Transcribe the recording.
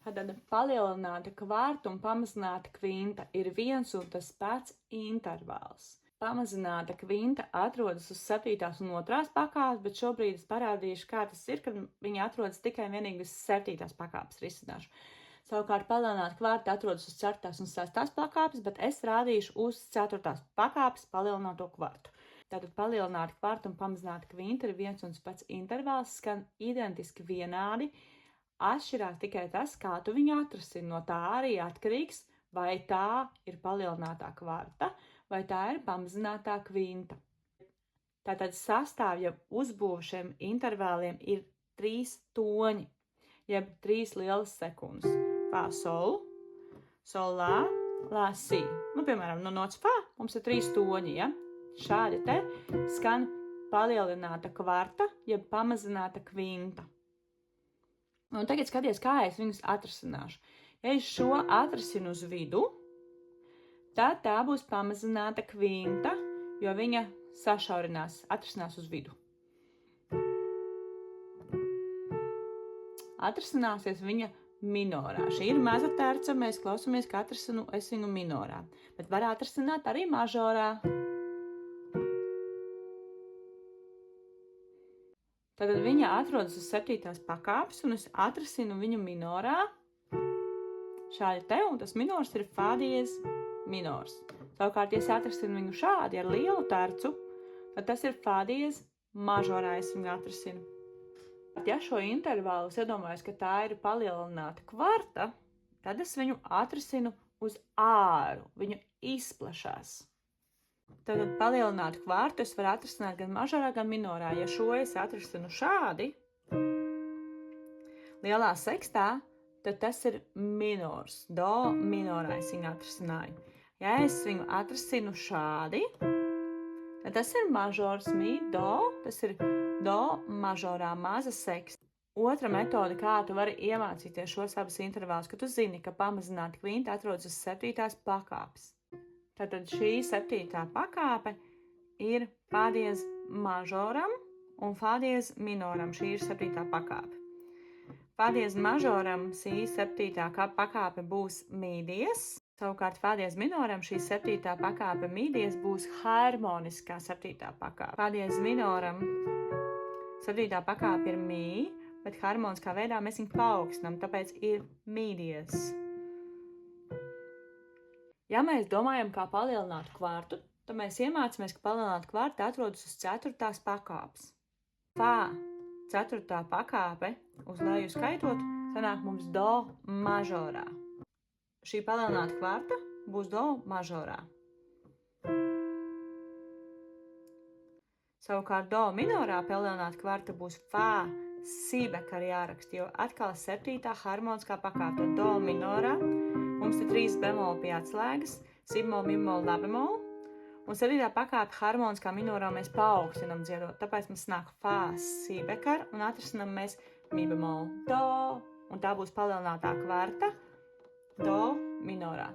Tad palielināta kvarta un pamazināta kvinta ir viens un tas pats intervāls. Pamazināta kvinta atrodas uz 7. un 2. pakāpes, bet šobrīd es parādīšu, kā tas ir, kad viņi atrodas tikai vienīgi uz 7. pakāpes risināšu. Savukārt palielināta kvarta atrodas uz 4. un 6. pakāpes, bet es rādīšu uz 4. pakāpes palielināto kvartu. Tātad palielināta kvarta un pamazināta kvinta ir viens un tas pats intervāls, skan identiski vienādi. Atšķirās tikai tas, kā tu viņu atrasini. No tā arī atkarīgs, vai tā ir palielinātā kvarta, vai tā ir pamazinātā kvinta. Tātad sastāvja uzbūve šiem intervāliem ir 3 toņi, jeb 3 lielas sekundes. Fā, sol, sol, lā, lā, si. Piemēram, no nots fā mums ir 3 toņi, ja? Šādi te skan palielināta kvarta, jeb pamazināta kvinta. Un tagad skaties, kā es viņus atrasināšu. Ja es šo atrasinu uz vidu, tad tā būs pamazināta kvinta, jo viņa atrasinās uz vidu. Atrasināsies viņa minorā. Šī ir maza terca, mēs klausamies, ka atrasinu es viņu minorā, bet var atrasināt arī mažorā. Tātad viņa atrodas uz 7. pakāpes, un es atrasinu viņu minorā. Šādi te, un tas minors ir fā diez minors. Savukārt, ja es atrasinu viņu šādi ar lielu tercu, tad tas ir fā diez mažorā, es viņu atrasinu. Ja šo intervālu es iedomājos, ka tā ir palielināta kvarta, tad es viņu atrasinu uz āru, viņu izplašās. Tad palielināt kvartu es varu atrasināt gan mažorā, gan minorā. Ja šo es atrasinu šādi, lielā sekstā, tad tas ir minors, do minorā es viņu atrasināju. Ja es viņu atrasinu šādi, tad tas ir mažors, mi, do, tas ir do mažorā, maza seksta. Otra metode, kā tu vari iemācīties šos abus intervālus, ka tu zini, ka pamazināta kvinta atrodas uz 7. pakāpes. Tātad šī 7. pakāpe ir fā diez mažoram un fā diez minoram. Šī ir 7. pakāpe. Fā diez mažoram šī 7. pakāpe būs mi diez, savukārt fā diez minoram šī 7. pakāpe mi diez būs harmoniskā 7. pakāpe. Fā diez minoram 7. pakāpe ir mi, bet harmoniskā veidā mēs viņu paaugstinām, tāpēc ir mi diez. Ja mēs domājam, kā palielināt kvartu, tad mēs iemācāmies, ka palielināta kvarta atrodas uz 4. pakāpes. Fā 4. pakāpe uz leju skaitot, sanāk mums do mažorā. Šī palielināta kvarta būs do mažorā. Savukārt do minorā palielināta kvarta būs fā si bekar jāraksta, jo atkal 7. harmoniskā pakāpe do minorā. Mums ir 3 bemoli pie atslēgas, si bemoli, mi bemoli, la bemoli, un 7. pakāpe harmoniskā minorā mēs paaugstinām dziedot, tāpēc mums nāk fā si bekar un atrasinām mēs mi bemoli, do, un tā būs palielinātā kvarta do minorā.